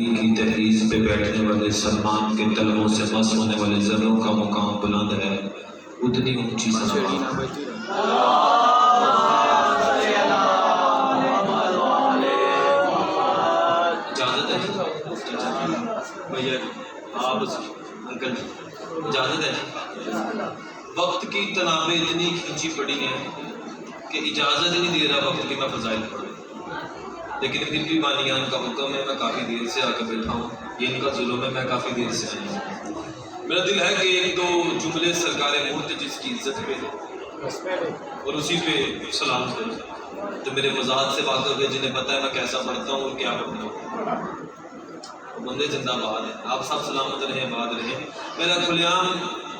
نبی کی دہلیز پہ بیٹھنے والے سلمان کے طلبوں سے مس ہونے والے ذروں کا مقام بلند ہے، اتنی اونچی صلوات۔ اجازت ہے بھیا آپ انکل اجازت ہے؟ وقت کی تنابیں اتنی کھینچی پڑی ہیں کہ اجازت نہیں دے رہا وقت کی میں فضائل پڑھوں، لیکن پھر بھی بانیان کا حکم ہے، میں کافی دیر سے آ کے بیٹھا ہوں، یہ ان کا ظلم ہے، میں کافی دیر سے آیا ہوں۔ میرا دل ہے کہ ایک دو جملے سرکار مرتجز کی عزت پہ اور اسی پہ سلام کروں، تو میرے مزاج سے واقف ہے، جنہیں پتہ ہے میں کیسا پڑھتا ہوں اور کیا پڑھتا ہوں۔ بندے زندہ باد ہیں، آپ سب سلامت رہیں، باد رہیں۔ میرا کھلے عام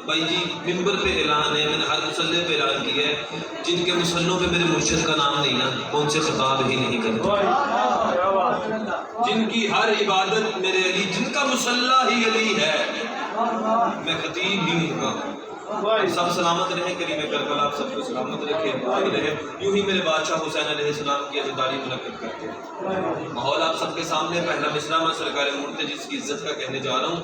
بھائی جی ممبر پہ اعلان ہے، میں نے ہر مصلے پہ اعلان کیا ہے، جن کے مصلوں پہ میرے مرشد کا نام نہیں نا وہ ان سے خطاب ہی نہیں کرتا، جن کی ہر عبادت میرے علی، جن کا مصلہ ہی علی ہے، میں خطیب ہی نہیں کا۔ سب سلامت رہیں، کریم کربلا آپ سب کو سلامت رکھے، بھائی رہے، یوں ہی میرے بادشاہ حسین علیہ السلام کی عزتداری منعقد کرتے ہیں۔ ماحول آپ سب کے سامنے، پہلا مصرع میں سرکار مرتجز کی عزت کا کہنے جا رہا ہوں۔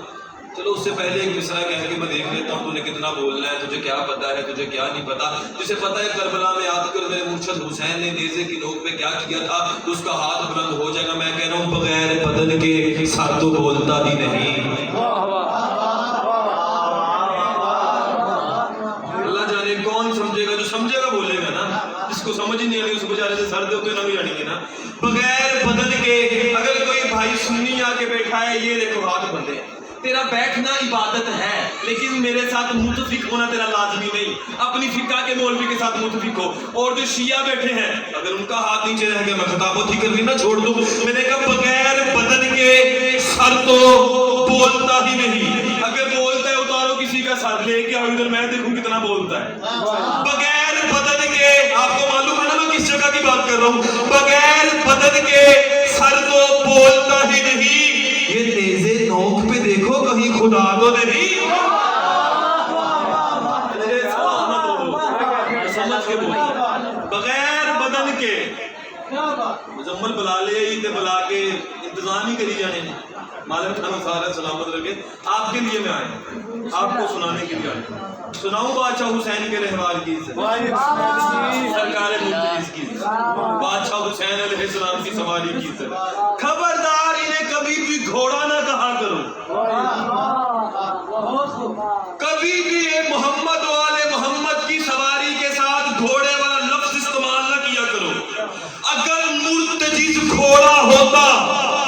چلو اس سے پہلے ایک مصرع کہہ کے میں دیکھ لیتا ہوں تو نے کتنا بولنا ہے، تجھے کیا پتا ہے، تجھے کیا نہیں پتا۔ جسے پتا ہے کربلا میں آ کر میرے مرشد حسین نے نیزے کی نوک پہ کیا کیا تھا تو اس کا ہاتھ بلند ہو جائے گا۔ میں کہہ رہا ہوں بغیر بدن کے سر تو بولتا ہی نہیں۔ اللہ جانے کون سمجھے گا، جو سمجھے گا بولے گا نا، جس کو سمجھ ہی نہیں آئی اس کو بیچارے سے سر دے ہوتے نہ بھی جانیں گے نا۔ بغیر بدن کے اگر کوئی بھائی سنی آ کے بیٹھا ہے، یہ دیکھو ہاتھ بندے، تیرا بیٹھنا عبادت ہے لیکن میرے ساتھ متفق ہونا تیرا لازمی نہیں۔ اپنی فقہ کے مولوی کے ساتھ متفق ہو۔ اور جو شیعہ بیٹھے ہیں اگر ان کا ہاتھ نیچے رہ گیا میں خطابت ہی کرنی نہ چھوڑ دوں۔ میں نے کہا بغیر بدن کے سر تو بولتا ہی نہیں، اگر بولتا ہے اتارو کسی کا سر لے کے آؤ ادھر میں دیکھوں کتنا بولتا ہے۔ بغیر بدن کے، آپ کو معلوم ہے نا میں کس جگہ کی بات کر رہا ہوں، بغیر بدن کے سر تو بولتا ہی نہیں۔ یہ نیزے نوک پہ دیکھو کہیں خدا تو نہیں۔ سمجھ کے بولو، بغیر بدن کے مزمل بلا لے عید بلا کے انتظام ہی کری جانے مالک خانہ سارا سلامت رکھے۔ آپ کے لیے میں آیا، آپ کو سنانے کے لیے آیا۔ سناؤں بادشاہ حسین کے رہوار کی عزت، سرکار مرتجز کی عزت، بادشاہ حسین علیہ السلام کی سواری کی عزت۔ خبردار انہیں کبھی بھی گھوڑا نہ کہا کرو، کبھی بھی محمد والے محمد کی سواری کے ساتھ گھوڑے والا لفظ استعمال نہ کیا کرو۔ اگر مرتجز گھوڑا ہوتا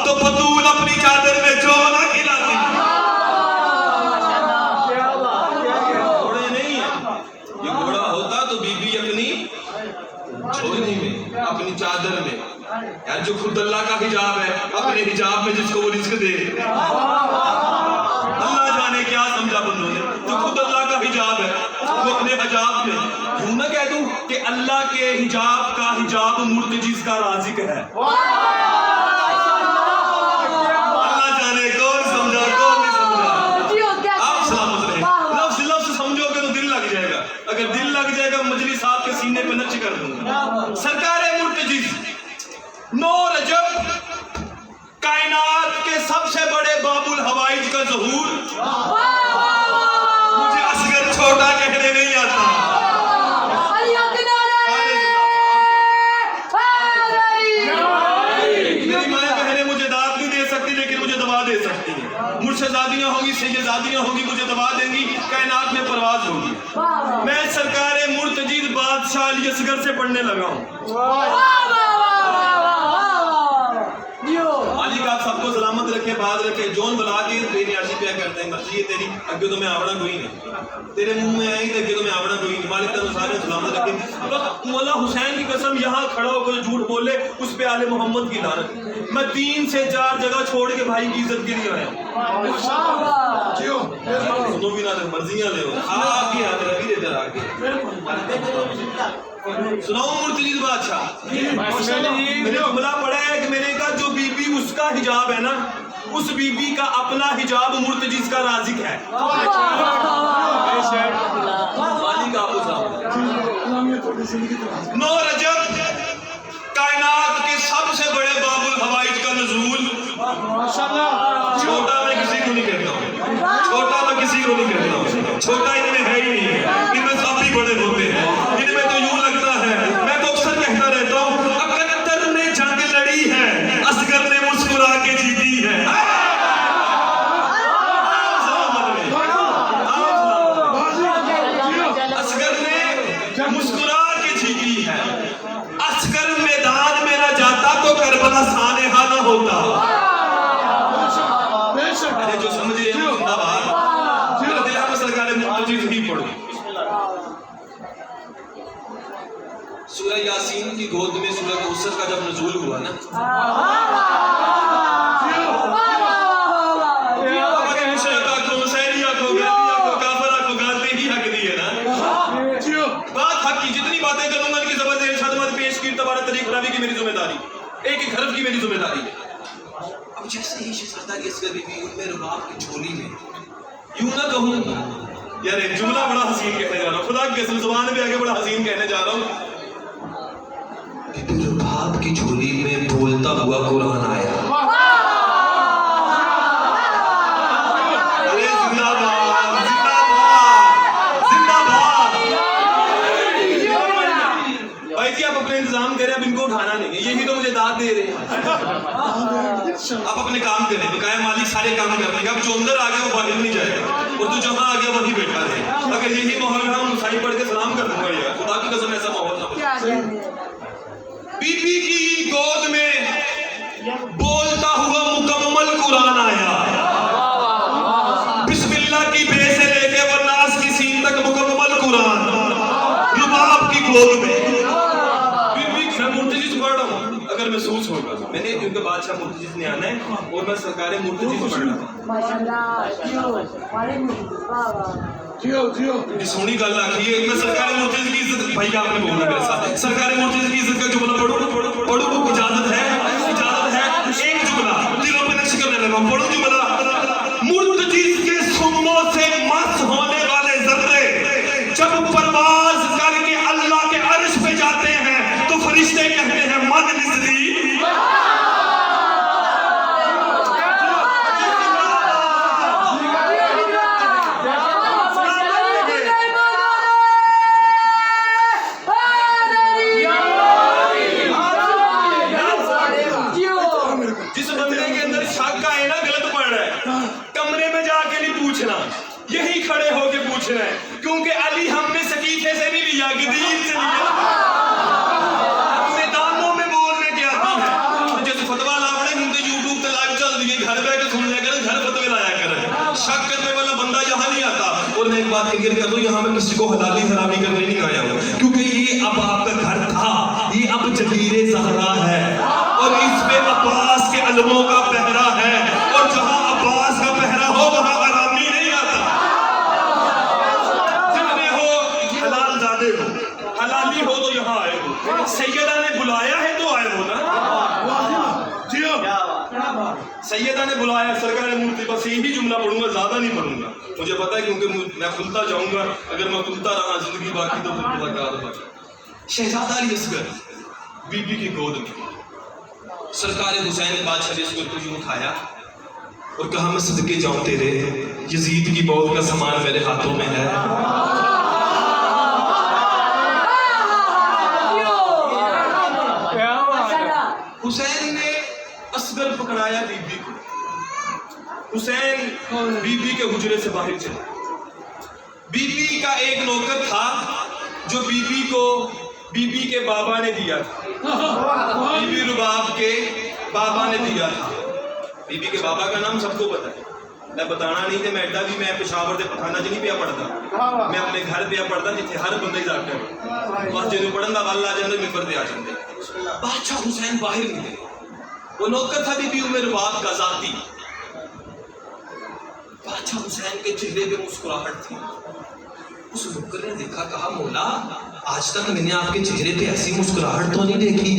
تو بطول اپنی چادر میں جو نہ کھلاتی۔ گھوڑے نہیں ہیں، یہ گھوڑا ہوتا تو بی بی اپنی جھولی میں، اپنی چادر میں، یار جو خود اللہ کا حجاب ہے، اپنے حجاب میں جس کو وہ رزق دے۔ اللہ جانے کیا سمجھا بندوں نے، جو خود اللہ کا حجاب ہے وہ اپنے حجاب میں، یوں نہ کہہ دوں کہ اللہ کے حجاب کا حجاب مرتجز کا رازق ہے۔ اللہ جانے کون سمجھا کون نہیں سمجھا۔ آپ سلامت رہیں، لفظ لفظ سمجھو گے تو دل لگ جائے گا، اگر دل لگ جائے گا مجلس آپ کے سینے پہ نقش کر دوں گا۔ سرکار مرتجز 9 رجب کائنات کے سب سے بڑے باب الحوائج کا ظہور، مجھے اصغر چھوٹا کہنے نہیں آتا۔ میری مائیں بہنیں مجھے داد نہیں دے سکتی لیکن مجھے دبا دے سکتی ہیں، مرشدزادیاں ہوں گی، سیدزادیاں ہوں گی، مجھے دبا دیں گی، کائنات میں پرواز ہوگی۔ میں سرکار مرتجز بادشاہ علی اصغر سے پڑھنے لگا ہوں۔ مالک آپ سب کو سلامت رکھے، بات رکھے، جون بلا کے بے نیازی پہ کرتے ہیں، مرضی ہے تیری، اگے تو میں آوڑا کوئی نہیں، تیرے منہ میں آئی تو اگے تو میں آوڑا کوئی نہیں۔ مالک تنو سارے سلامت رکھے۔ مولا حسین کی قسم یہاں کھڑا ہو کر جھوٹ بولے اس پہ آل محمد کی لعنت۔ میں 3 سے 4 جگہ چھوڑ کے بھائی کی عزت کے لیے آیا ہوں۔ سنو بھی نہ مرضیاں لے آپ کی ہاتھ رکھی ادھر آ کے سناؤں مرتجز بادشاہ۔ میں نے جملہ پڑھا ہے کہ میں نے کہا جو بی بی اس کا حجاب ہے نا، اس بی بی کا اپنا حجاب مرتجز کا رازق ہے۔ مالک آپ کو سلام۔ 9 رجب کائنات کے سب سے بڑے باب الحوائج کا نزول، چھوٹا میں کسی کو نہیں کہتا ہوں، چھوٹا میں کسی کو نہیں کہتا ہوں، چھوٹا ان میں ہے ہی نہیں، ان میں سب بھی بڑے ہوتے ہیں، ان میں تو یوں لگتا ہے، میں تو اکثر کہتا رہتا ہوں اکتر نے جنگ لڑی ہے، اصغر نے مسکرا کے جیتی ہے۔ اصغر نے مسکرا کے جیتی ہے، اصغر میدان میں نہ جاتا تو کربلا سانحہ نہ ہوتا۔ ارے جو سمجھے ہیں زندہ باد، میرا دل ہے سرکار مرتضی ہی پڑھو۔ سورہ یاسین کی گود میں سورہ کوثر کا جب نزول ہوا نا، بات حق کی، جتنی باتیں کروں گا ان کی زبر ارشاد مت پیش کی، تبارہ طریق خرابی کی میری ذمہ داری، ایک ایک حرف کی میری ذمہ داری ہے۔ اب جیسے ہی شہزادہ کی اصغر بی بی ام رباب کی جھولی میں، یوں نہ کہوں یار ایک جملہ بڑا حسین کہنے جا رہا ہوں، خدا کی قسم زبان پہ آگے بڑا حسین کہنے جا رہا ہوں، بی بی رباب کی جھولی میں بولتا ہوا قرآن آیا۔ ارے زندہ باد، زندہ باد، زندہ باد۔ بھائی جی آپ اپنے انتظام کریں، اب ان کو اٹھانا نہیں ہے، یہی تو مجھے داد دے رہے ہیں۔ آپ اپنے کام کریں، بقایا مالک سارے کام کر لیں گے، اب جو اندر آ گیا وہ باہر نہیں جائے گا، اور تو جہاں آ گیا وہیں بیٹھا رہے۔ اگر یہی ماحول ہے ہم مسائی پڑھ کے سلام کر دوں گا یار، خدا کی قسم ایسا ماحول نہ ہو۔ بی بی کی گود میں بولتا ہوا مکمل قرآن آیا، بسم اللہ کی بے سے لے کے والناس کی سین تک مکمل قرآن رباب کی گود میں۔ مرتضی سے پڑھ رہا ہوں، اگر محسوس ہوگا میں نے، کیونکہ بادشاہ مرتضی نے آنا ہے اور میں سرکار مرتضی سے پڑھ رہا ہوں۔ سونی گل آخری ہے، میں سرکار مرتضی کی عزت، بھائی آپ نے بولنا میرے ساتھ، سرکار مرتضی کی عزت کا جملہ پڑھو، اجازت ہے، اجازت ہے، ایک جملہ دلوں پہ نقش کرنے لگا، پڑھو جملہ۔ مرتضی کے سموں سے مس ہونے والے ذرے جب پرواز کر کے اللہ کے عرش پہ جاتے ہیں تو فرشتے کہتے ہیں من نزلی۔ جس بندے کے اندر شک آئے نا غلط پڑھ رہا ہے، کمرے میں جا کے نہیں پوچھنا، یہی کھڑے ہو کے پوچھنا ہے، کیونکہ علی ہم نے سقیفے سے نہیں لیا، گدیر سے لیا، میدانوں میں بولنے کی آتی ہے۔ جیسے فتوا لا پڑے ہوں تو یوٹیوب پہ لائیو چل دیے، گھر بیٹھ کے سن لیا کریں، گھر فتوے لایا کریں، شک کرنے والا بندہ یہاں نہیں آتا۔ اور میں ایک بات کلیئر کر دوں، یہاں میں کسی کو حلالی حرامی کرنے نہیں آیا ہوں، کیونکہ یہ اب آپ کا گھر تھا، یہ اب جبیر زہرا ہے، اور اس پہ عباس کے علموں کا پہرا ہے، اور جہاں عباس کا پہرا ہو وہاں حرامی نہیں آتا۔ جتنے ہو حلال زادے ہو، حلالی ہو تو یہاں آئے ہو، سیدہ نے بلایا ہے تو آئے ہو نا، سیدہ نے بلایا، سرکار مرتضی، بس یہی جملہ پڑھوں گا، زیادہ نہیں پڑھوں گا، مجھے پتا ہے کیونکہ میں کھلتا جاؤں گا، اگر میں کھلتا رہا زندگی باقی تو پھر ملاقات ہوگی۔ شہزادہ علی اصغر بی بی کی گود میں، سرکار حسین بادشاہ نے اصغر کو یوں اٹھایا اور کہا میں صدقے جاؤں تیرے، یزید کی موت کا سامان میرے ہاتھوں میں ہے۔ حسین نے اصغر پکڑایا بی بی کو، حسین بی بی کے حجرے سے باہر چلے، بی بی کا ایک نوکر تھا جو بی بی کو بی بی کے بابا نے دیا تھا، بی بی رباب کے بابا نے دیا تھا۔ بی بی کے بابا کا نام سب کو پتا ہے، میں بتانا نہیں کہ میں ایڈا بھی میں پشاور دے پٹھانہ چ نہیں پیا پڑھتا، میں اپنے گھر پیا پڑھتا جتنے ہر بندہ جا کر مسجد میں پڑھن دا ول آ جاندے، ممبر تے آ جاندے۔ بادشاہ حسین باہر نکلے، وہ نوکر تھا بی بی ام رباب کا ذاتی، بادشاہ حسین کے چہرے پہ مسکراہٹ تھی، اس نوکر نے دیکھا، کہا مولا آج تک میں نے آپ کے چہرے پہ ایسی مسکراہٹ تو نہیں دیکھی،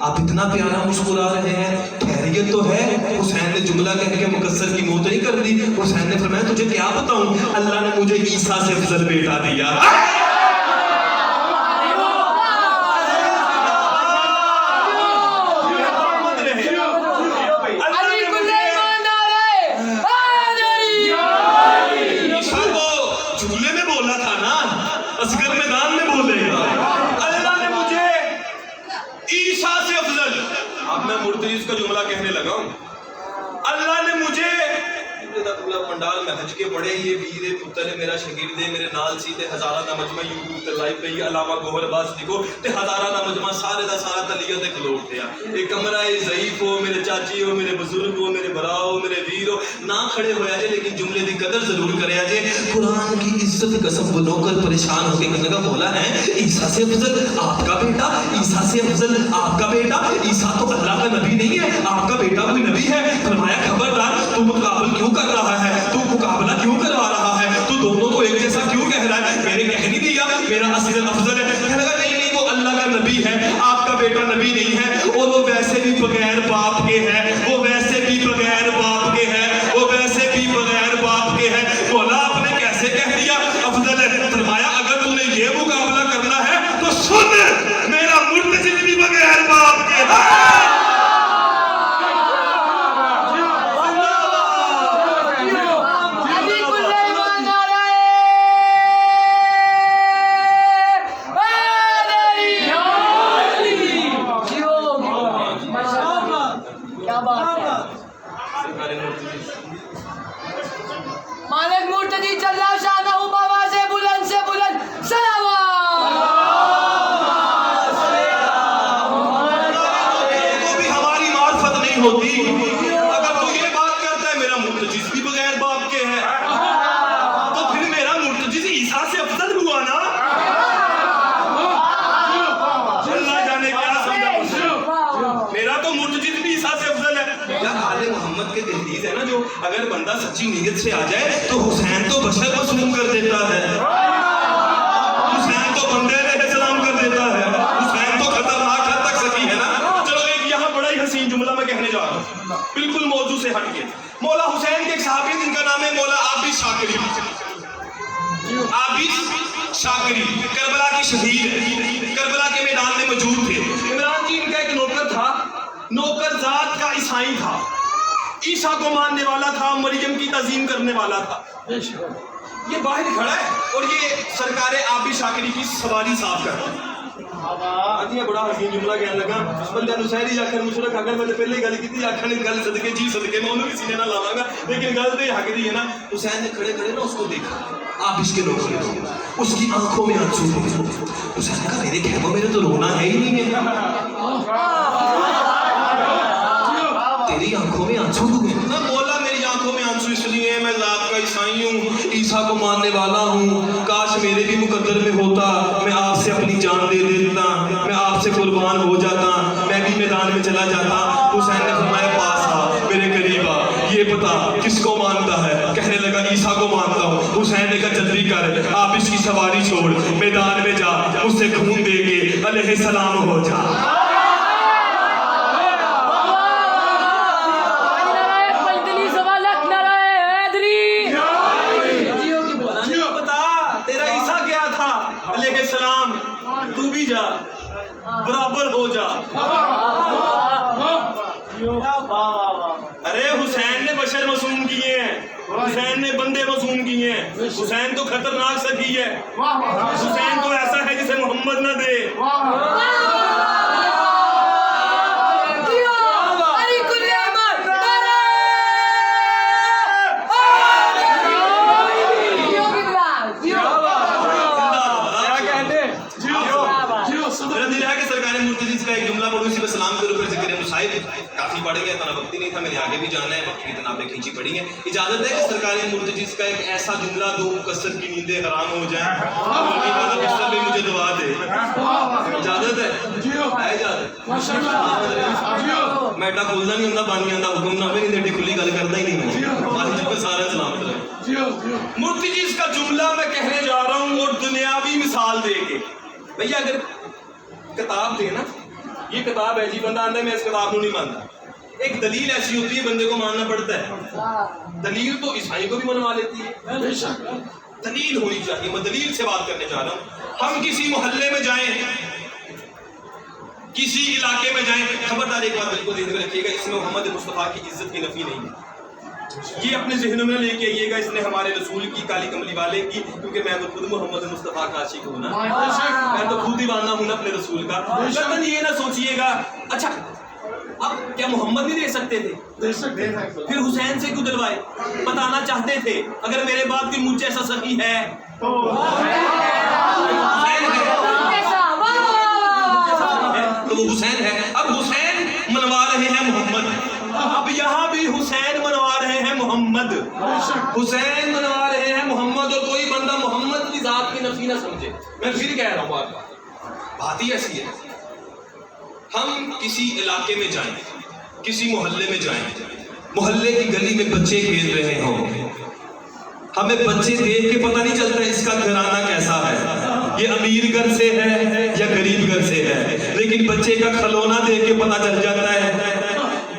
آپ اتنا پیارا مسکرا رہے ہیں، خیریت تو ہے؟ حسین نے جملہ کہہ کے مقصر کی موت نہیں کر دی، حسین نے فرمایا تجھے کیا بتاؤں، اللہ نے مجھے عیسیٰ سے افضل بیٹا دیا۔ اللہ نے منڈال میں حج کے پڑے یہ ویر پتر میرا شگرد میرے نال سی تے ہزارہ دا مجمع یوٹیوب تے لائیو پہ علامہ گوہر عباس لکھو تے ہزارہ دا مجمع سارے دا سارا تلیہ تے کھلوٹ دیا ایک کمرہ ضعیف ہو میرے چاچی ہو میرے بزرگ ہو میرے برا ہو میرے ویر ہو نہ کھڑے ہویا جے لیکن جملے دی قدر ضرور کرے جے قرآن کی عزت قسم وہ نو کر پریشان ہو کے کہنے کا مولا ہے عیسیٰ سے افضل آپ کا بیٹا عیسیٰ سے افضل آپ کا بیٹا عیسیٰ تو اللہ کا نبی نہیں ہے آپ کا بیٹا کوئی نبی ہے فرمایا خبردار تو مقابل کیوں کر رہا ہے تو مقابلہ کیوں کروا رہا ہے تو دونوں کو ایک جیسا کیوں کہہ رہا ہے میرے کہہ نہیں دیا میرا اصل افضل ہے کہنے لگا نہیں وہ اللہ کا نبی ہے آپ کا بیٹا نبی نہیں ہے اور وہ ویسے بھی بغیر باپ کے ہے وہ ویسے بھی بغیر باپ کے ہے وہ ویسے بھی بغیر باپ کے ہے مولا آپ نے کیسے کہہ دیا افضل ہے فرمایا اگر تو نے یہ مقابلہ کرنا ہے تو سن میرا مرتضی بھی بغیر باپ کے ہے مالک مرتضی جل شانہ بابا سے بلند تو بھی ہماری معرفت نہیں ہوتی اگر تو یہ بات کرتا ہے میرا مرتضی بھی بغیر باپ کے ہے تو پھر میرا مرتضی عیسیٰ سے افضل ہوا نا اللہ جانے کیا سمجھا میرا تو مرتضی بھی عیسیٰ سے افضل ہے یا آل محمد کے تحدیث ہے نا جو اگر بندہ سچی نیت سے آ جائے تو حسین تو بشر مسلم کر دیتا ہے حسین تو بندے علیہ السلام کر دیتا ہے حسین تو خطرناک حد تک سچی ہے نا چلو ایک یہاں بڑا ہی حسین جملہ میں کہنے جا رہا ہوں بالکل موضوع سے ہٹ کے مولا حسین کے ایک صحابی جن کا نام ہے مولا عابد شاکری عابد شاکری کربلا کی شہید ہے کربلا کے میدان میں موجود تھے عمران جی ان کا ایک نوکر تھا نوکر ذات کا عیسائی تھا عیسیٰ کو ماننے والا تھا مریم کی تعظیم کرنے والا تھا یہ باہر کھڑا ہے اور یہ سرکار عابد شاکری کی سواری صاف کر رہا ہے یہ بڑا حسین جملہ کہنے لگا بندے نصیری آخر مشرک اگر میں نے پہلے گل کی تھی آخر گل صدقے جی صدقے میں انہوں کسی نے نہ لاواں گا لیکن گل تو یہ حق دی ہے نا حسین نے کھڑے کھڑے نا اس کو دیکھا عابد کے لوگ اس کی آنکھوں میں آنسو حسین نے کہا میرے خیموں میں تو رونا ہے ہی نہیں ہے تیری آنکھوں میں آنسو ہوئے نہ بولا میری آنکھوں میں آنسو اس لیے میں ذات کا عیسائی ہوں عیسیٰ کو ماننے والا ہوں کاش میرے بھی مقدر میں ہوتا میں آپ سے اپنی جان دے دیتا میں آپ سے قربان ہو جاتا میں بھی میدان میں چلا جاتا حسین نے فرمایا پاس آ میرے قریب آ یہ بتا کس کو مانتا ہے کہنے لگا عیسیٰ کو مانتا ہوں حسین نے کہا جلدی کر آپ اس کی سواری چھوڑ میدان میں جا اس سے خون دے کے علیہ السلام ہو جا تو بھی جا برابر ہو جا ارے حسین نے بشر معصوم کیے ہیں حسین نے بندے معصوم کیے ہیں حسین تو خطرناک سخی ہے حسین تو ایسا ہے جسے محمد نہ دے کافی پڑھ گیا اتنا وقت ہی نہیں تھا میں نے آگے بھی جانا ہے وقت کی کتابیں کھینچی پڑی ہیں اجازت ہے کہ سرکار مرتضی کا ایک ایسا جملہ دو مقصر کی نیندیں حرام ہو جائیں مرغی والا بستر بھی مجھے دعا دے اجازت ہے اجازت میٹا کھولنا نہیں ہوتا پانی آتا حکم نہ نہیں دیٹی کھلی گل کرتا ہی نہیں میں جب پہ سارا سلامت رہے مرتضی کا جملہ میں کہنے جا رہا ہوں اور دنیاوی مثال دے کے بھیا اگر کتاب دے نا یہ کتاب ہے جی بندہ آندہ میں اس کتاب کو نہیں مانتا ایک دلیل ایسی ہوتی ہے بندے کو ماننا پڑتا ہے دلیل تو عیسائی کو بھی منوا لیتی ہے دلیل ہونی چاہیے میں دلیل سے بات کرنے جا رہا ہوں ہم کسی محلے میں جائیں کسی علاقے میں جائیں خبردار ایک بات بالکل ذہن میں رکھیے گا اس میں محمد مصطفیٰ کی عزت کی نفی نہیں ہے یہ اپنے ذہنوں میں لے کے آئیے گا اس نے ہمارے رسول کی کالی کملی والے کی کیونکہ میں تو خود محمد مصطفیٰ کا عاشق ہوں نا میں تو خود دیوانہ ہوں نا اپنے رسول کا لیکن یہ نہ سوچئے گا اچھا اب کیا محمد نہیں دے سکتے تھے؟ پھر حسین سے کیوں دلوائے؟ بتانا چاہتے تھے اگر میرے بعد کوئی مجھ جیسا سخی ہے تو وہ حسین ہے. اب حسین منوا رہے ہیں محمد. اب یہاں بھی حسین منوا رہے ہیں محمد. حسین منوا رہے ہیں محمد. اور کوئی بندہ محمد کی ذات کی نفی نہ سمجھے. میں پھر کہہ رہا ہوں بات ہی ایسی ہے. ہم کسی علاقے میں جائیں, کسی محلے میں جائیں, محلے کی گلی میں بچے کھیل رہے ہوں, ہمیں بچے دیکھ کے پتہ نہیں چلتا اس کا گھرانہ کیسا ہے, یہ امیر گھر سے ہے یا غریب گھر سے ہے, لیکن بچے کا کھلونا دیکھ کے پتہ چل جاتا ہے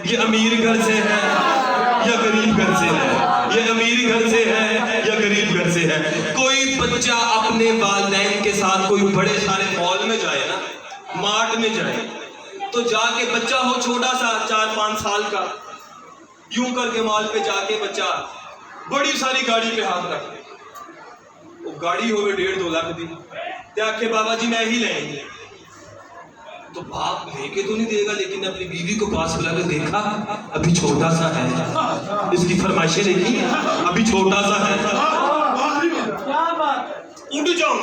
یہ امیر گھر سے ہے یا غریب گھر سے ہے, یہ امیر گھر سے ہے یا غریب گھر سے ہے. کوئی بچہ اپنے والدین کے ساتھ کوئی بڑے سارے مال میں جائے نا, مارٹ میں جائے, تو جا کے بچہ ہو چھوٹا سا 4-5 سال کا, یوں کر کے مال پہ جا کے بچہ بڑی ساری گاڑی پہ ہاتھ رکھ لے, وہ گاڑی ہوگی 1.5-2 لاکھ دی, تے آکھے بابا جی میں ہی لیں گے. تو باپ لے کے تو نہیں دے گا, لیکن اپنی بیوی کو پاس بلا کے دیکھا ابھی چھوٹا سا ہے, اس کی فرمائشیں دیکھی ابھی چھوٹا سا ہے. اٹھ جاؤں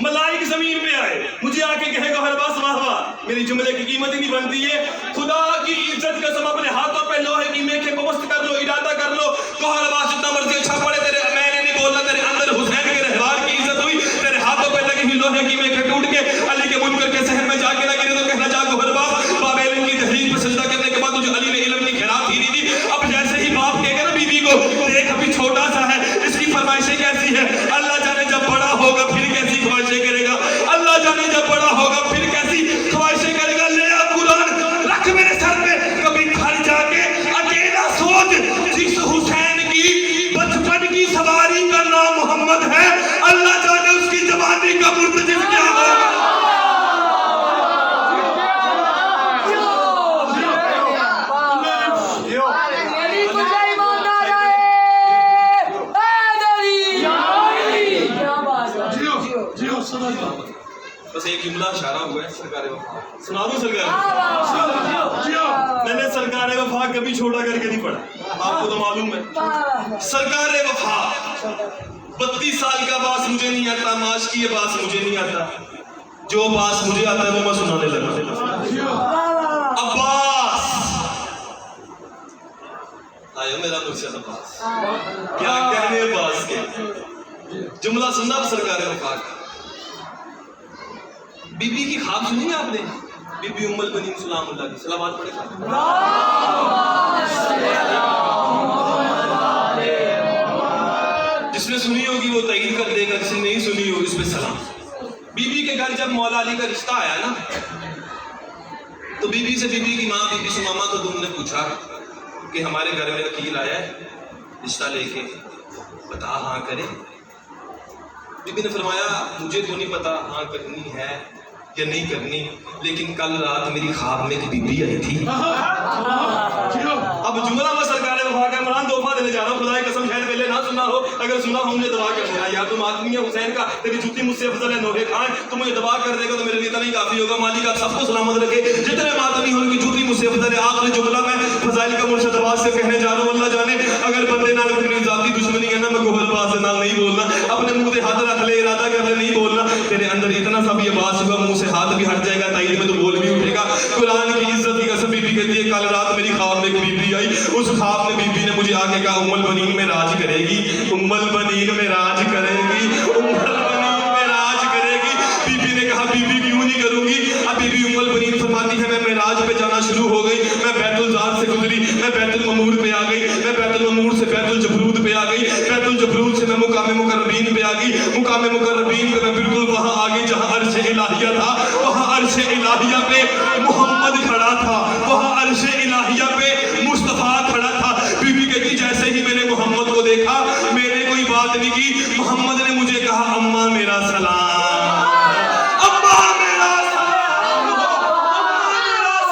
ملائک زمین پہ آئے, مجھے آ کے کہے گا ہر باس واہ واہ, میری جملے کی قیمت ہی نہیں بنتی ہے. خدا کی عزت قسم اپنے ہاتھوں پہ لوہے کی میخیں پوست کر لو, ارادہ کر لو, تو ہر باس جتنا مرضی اچھا پڑے, تیرے میں نے نہیں بولنا, تیرے اندر حسین کے رہوار کی عزت ہوئی, تیرے ہاتھوں پہ لگی ہوئی لوہے کی میخیں ٹوٹ کے علی کے منکر کے صحن میں جا کے لگے تو کہنا جا کو ہر باس بابیل کی تحریر پہ سجدہ کرنے کے بعد تجھے علی نے علم کی خیرات ہی نہیں دی. اب جیسے ہی باپ کہے گا نا بیوی کو دیکھ ابھی چھوٹا سا ہے, اس کی فرمائشیں کیسی ہے, اللہ جانے جب بڑا ہوگا پھر کیسی خواہشیں کرے گا, اللہ جانے جب بڑا ہوگا پھر کیسی خواہشیں کرے گا. لے آ قرآن رکھ میرے سر پہ, کبھی گھر جا کے اکیلا سوچ, جس حسین کی بچپن کی سواری کا نام محمد ہے, اللہ جانے اس کی جوانی کا مرتجب کیا ہوگا. بس ایک جملہ اشارہ ہوا ہے سرکار وفا, سنا دوں سرکار. میں نے سرکار وفا کبھی چھوٹا کر کے نہیں پڑھا, آپ کو تو معلوم ہے. سرکار وفا 32 سال کا باس مجھے نہیں آتا, معاش کی یہ باس مجھے نہیں آتا, جو باس مجھے آتا ہے وہ میں سنانے لگا. عباس آیا میرا مرشد عباس, کیا کہنے عباس کے, جملہ سننا سرکار وفا کا. بی بی کی خواب سنی ہے آپ نے, بی بی ام البنین سلام اللہ کی, صلوات پڑھے گا. جس نے سنی ہوگی وہ تائید کر دے گا, جس نے نہیں سنی ہو اس پہ سلام. بی بی کے گھر جب مولا علی کا رشتہ آیا نا, تو بی بی سے بی بی کی ماں بی بی سمامہ کو تم نے پوچھا کہ ہمارے گھر میں وکیل آیا ہے رشتہ لے کے, بتا ہاں کرے. بی بی نے فرمایا مجھے تو نہیں پتا ہاں کرنی ہے یا نہیں کرنی, لیکن کل رات میری خواب میں ایک بی بی آئی تھی. اب جملہ میں سرکار وفا کا عمران تحفہ دینے جا رہا ہوں, خدا کی قسم شاید پہلے نہ سنا ہو, اگر سنا ہو مجھے دعا کر دینا. یار تم آدمی ہے حسین کا, تیری جوتی مجھ سے افضل ہے نوحے خان, تو مجھے دعا کر دے گا تو میرے لیے اتنا ہی کافی ہوگا. مالک آپ سب کو سلامت رکھے, جتنے ماتمی ہو ان کی جوتی مجھ سے افضل ہے. آخری جملہ میں فضائل کا مرشد عباس سے کہنے جا رہا ہوں, اللہ جانے اگر بندے نال اپنی ذاتی دشمنی ہے نا, میں گوہر عباس سے نال نہیں بولنا, اپنے منہ سے ہاتھ رکھ لے, ارادہ کر لے, نہیں بولنا. تیرے اندر اتنا سا بھی عباس ہوگا, منہ سے ہاتھ بھی ہٹ جائے گا, تائید میں تو بول بھی اٹھے گا. قرآن کی عزت کی قسم بی بی کہتی ہے کل رات میری خواب میں ایک بی بی آئی, اس خواب میں بی بی نے مجھے آ کے کہا ام البنین میں راج کرے گی, ام البنین میں راج کرے گی, ام البنین میں راج کرے گی. بی بی نے کہا بی بی کیوں نہیں کروں گی. اب بی بی ام البنین فرماتی ہے میں معراج پہ جانا شروع ہو گئی, میں بیت الزار سے گزری, میں بیت المعمور پہ آ گئی, میں بیت المعمور سے بیت الجبرود پہ آ گئی, بیت الجبرود سے میں مقام مقربین پہ آ گئی, مقام مقربین پہ میں بالکل وہاں آ گئی جہاں عرش الہیہ تھا. وہاں عرش الہیہ پہ محمد کھڑا تھا, وہاں عرش الہیہ پہ مصطفیٰ کھڑا تھا. بی بی کہتی جیسے ہی میں نے محمد کو دیکھا, میں نے کوئی بات نہیں کی, محمد نے مجھے کہا اماں میرا سلام, اماں میرا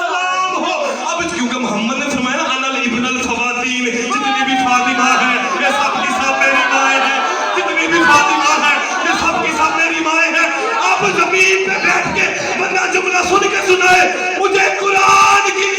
سلام ہو. اب کیونکہ محمد نے فرمایا انا ابن الخواتین, جتنی بھی فاطمہ ہے یہ سب کی سب میری مائیں ہیں, جتنی بھی فاطمہ ہے یہ سب کی سب میری مائیں ہیں. اب زمین پہ بیٹھ کے بندہ جملہ سن کے سنائے, مجھے قرآن کی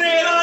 13